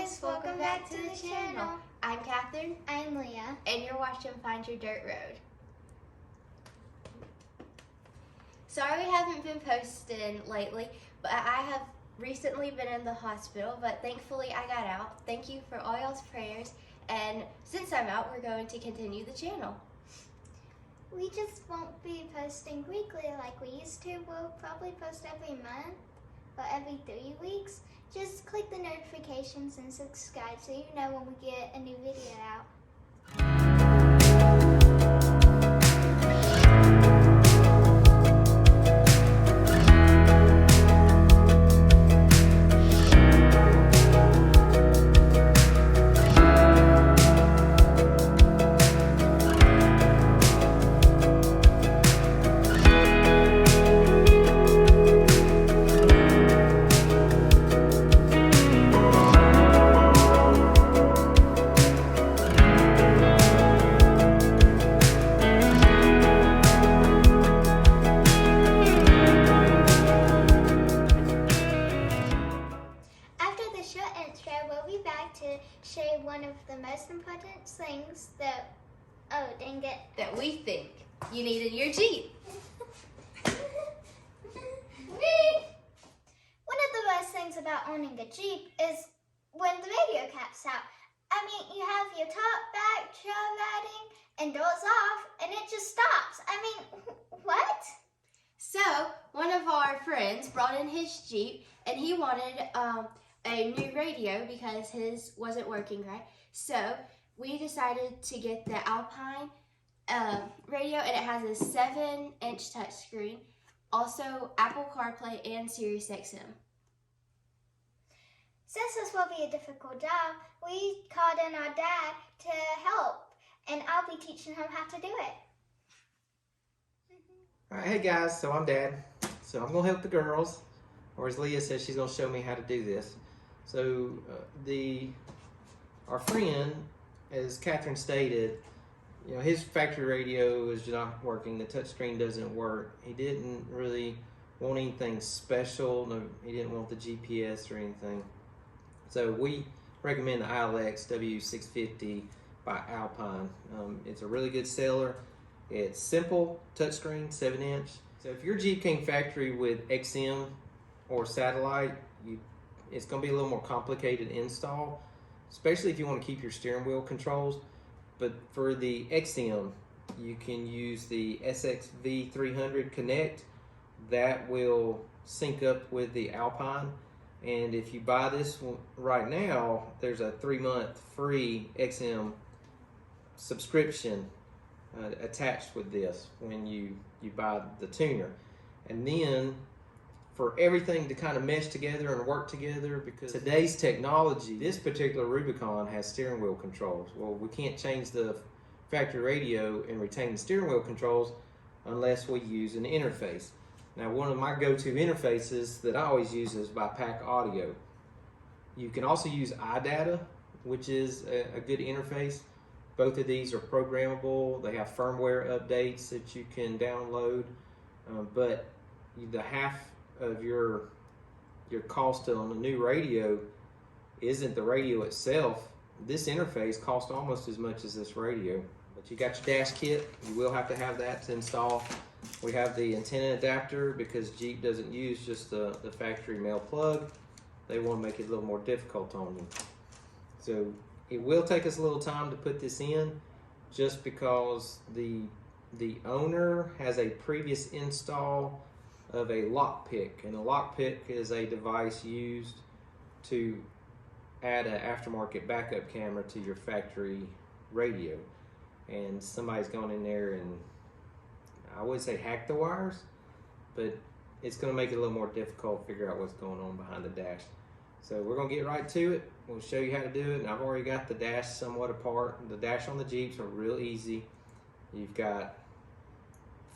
guys, welcome back to the channel. I'm Catherine, I'm Leah. and you're watching Find Your Dirt Road. Sorry we haven't been posting lately, but I have recently been in the hospital, but thankfully I got out. Thank you for all y'all's prayers, and since I'm out, we're going to continue the channel. We just won't be posting weekly like we used to. We'll probably post every month or every 3 weeks. Just click the notifications and subscribe so you know when we get a new video out. We'll be back to share one of the most important things that, that we think you need in your Jeep. One of the worst things about owning a Jeep is when the radio caps out. I mean, you have your top, back, trail riding, and doors off, and it just stops. I mean, what? So, one of our friends brought in his Jeep, and he wanted a new radio because his wasn't working right. So we decided to get the Apline radio, and it has a 7-inch touchscreen, also Apple CarPlay and Sirius XM. Since this will be a difficult job, we called in our dad to help, and I'll be teaching him how to do it. All right, hey guys, so I'm Dad. So I'm gonna help the girls, or as Leah says, she's gonna show me how to do this. So our friend, as Catherine stated, you know, his factory radio is not working. The touchscreen doesn't work. He didn't really want anything special. No, he didn't want the GPS or anything. So we recommend the ILX W650 by Alpine. It's a really good seller. It's simple, touchscreen, 7-inch. So if your Jeep came factory with XM or satellite, it's going to be a little more complicated install, especially if you want to keep your steering wheel controls. But for the XM, you can use the SXV300 Connect. That will sync up with the Alpine. And if you buy this one right now, there's a 3-month free XM subscription attached with this when you buy the tuner. And then for everything to kind of mesh together and work together, because today's technology, this particular Rubicon has steering wheel controls. Well, we can't change the factory radio and retain the steering wheel controls unless we use an interface. Now, one of my go-to interfaces that I always use is by Pack Audio. You can also use iData, which is a good interface. Both of these are programmable. They have firmware updates that you can download, but the half of your cost on a new radio isn't the radio itself. This interface costs almost as much as this radio. But you got your dash kit. You will have to have that to install. We have the antenna adapter because Jeep doesn't use just the factory male plug. They want to make it a little more difficult on you. So it will take us a little time to put this in, just because the owner has a previous install of a lockpick, and a lockpick is a device used to add an aftermarket backup camera to your factory radio. And somebody's gone in there and, I would say, hack the wires, but it's going to make it a little more difficult to figure out what's going on behind the dash. So we're going to get right to it. We'll show you how to do it, and I've already got the dash somewhat apart. The dash on the Jeeps are real easy. You've got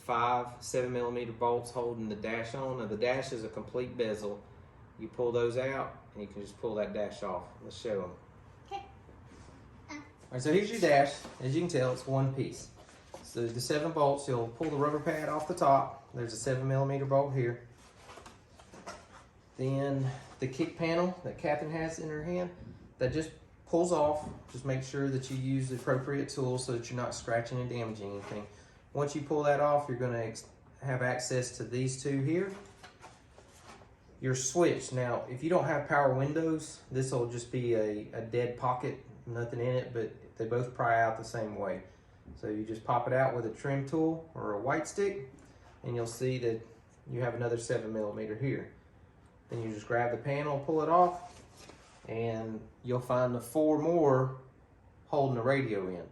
5 7mm bolts holding the dash on. Now the dash is a complete bezel. You pull those out and you can just pull that dash off. Let's show them. Okay. All right, so here's your dash. As you can tell, it's one piece. So there's the 7 bolts. You'll pull the rubber pad off the top. There's a 7mm bolt here. Then the kick panel that Catherine has in her hand, that just pulls off. Just make sure that you use the appropriate tools so that you're not scratching and damaging anything. Once you pull that off, you're going to have access to these two here. Your switch. Now, if you don't have power windows, this will just be a dead pocket, nothing in it, but they both pry out the same way. So you just pop it out with a trim tool or a white stick, and you'll see that you have another 7mm here. Then you just grab the panel, pull it off, and you'll find the 4 more holding the radio in.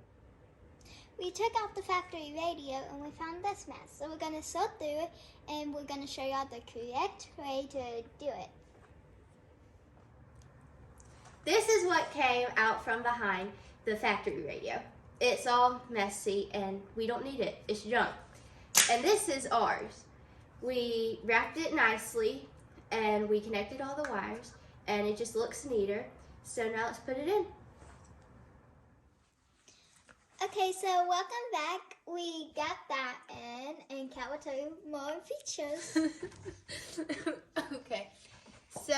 We took out the factory radio and we found this mess. So we're going to sort through it and we're going to show y'all the correct way to do it. This is what came out from behind the factory radio. It's all messy and we don't need it. It's junk. And this is ours. We wrapped it nicely and we connected all the wires and it just looks neater. So now let's put it in. Okay, so welcome back. We got that in, and Kat will tell you more features. Okay, so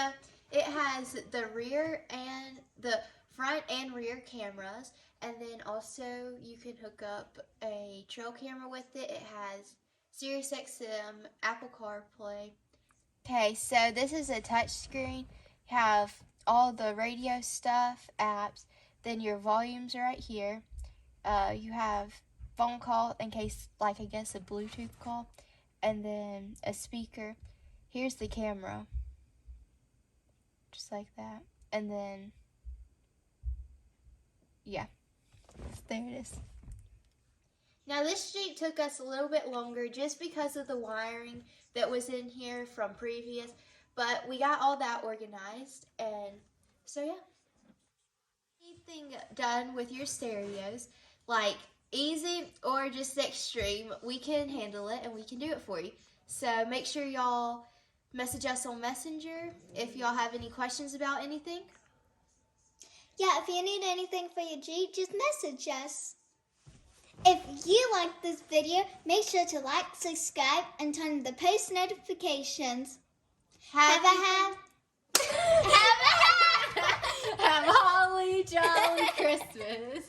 it has the rear and the front and rear cameras, and then also you can hook up a trail camera with it. It has Sirius XM, Apple CarPlay. Okay, so this is a touch screen. You have all the radio stuff, apps, then your volumes are right here. You have phone call in case, like I guess a Bluetooth call, and then a speaker. Here's the camera, just like that, and then yeah, there it is. Now this Jeep took us a little bit longer just because of the wiring that was in here from previous, but we got all that organized, and so yeah. Anything done with your stereos, like easy or just extreme, we can handle it and we can do it for you. So make sure y'all message us on Messenger if y'all have any questions about anything. Yeah, if you need anything for your Jeep, just message us. If you like this video, make sure to like, subscribe, and turn on the post notifications. Have a holly jolly Christmas.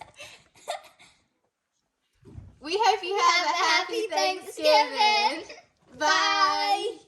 We hope you have a happy Thanksgiving. Bye.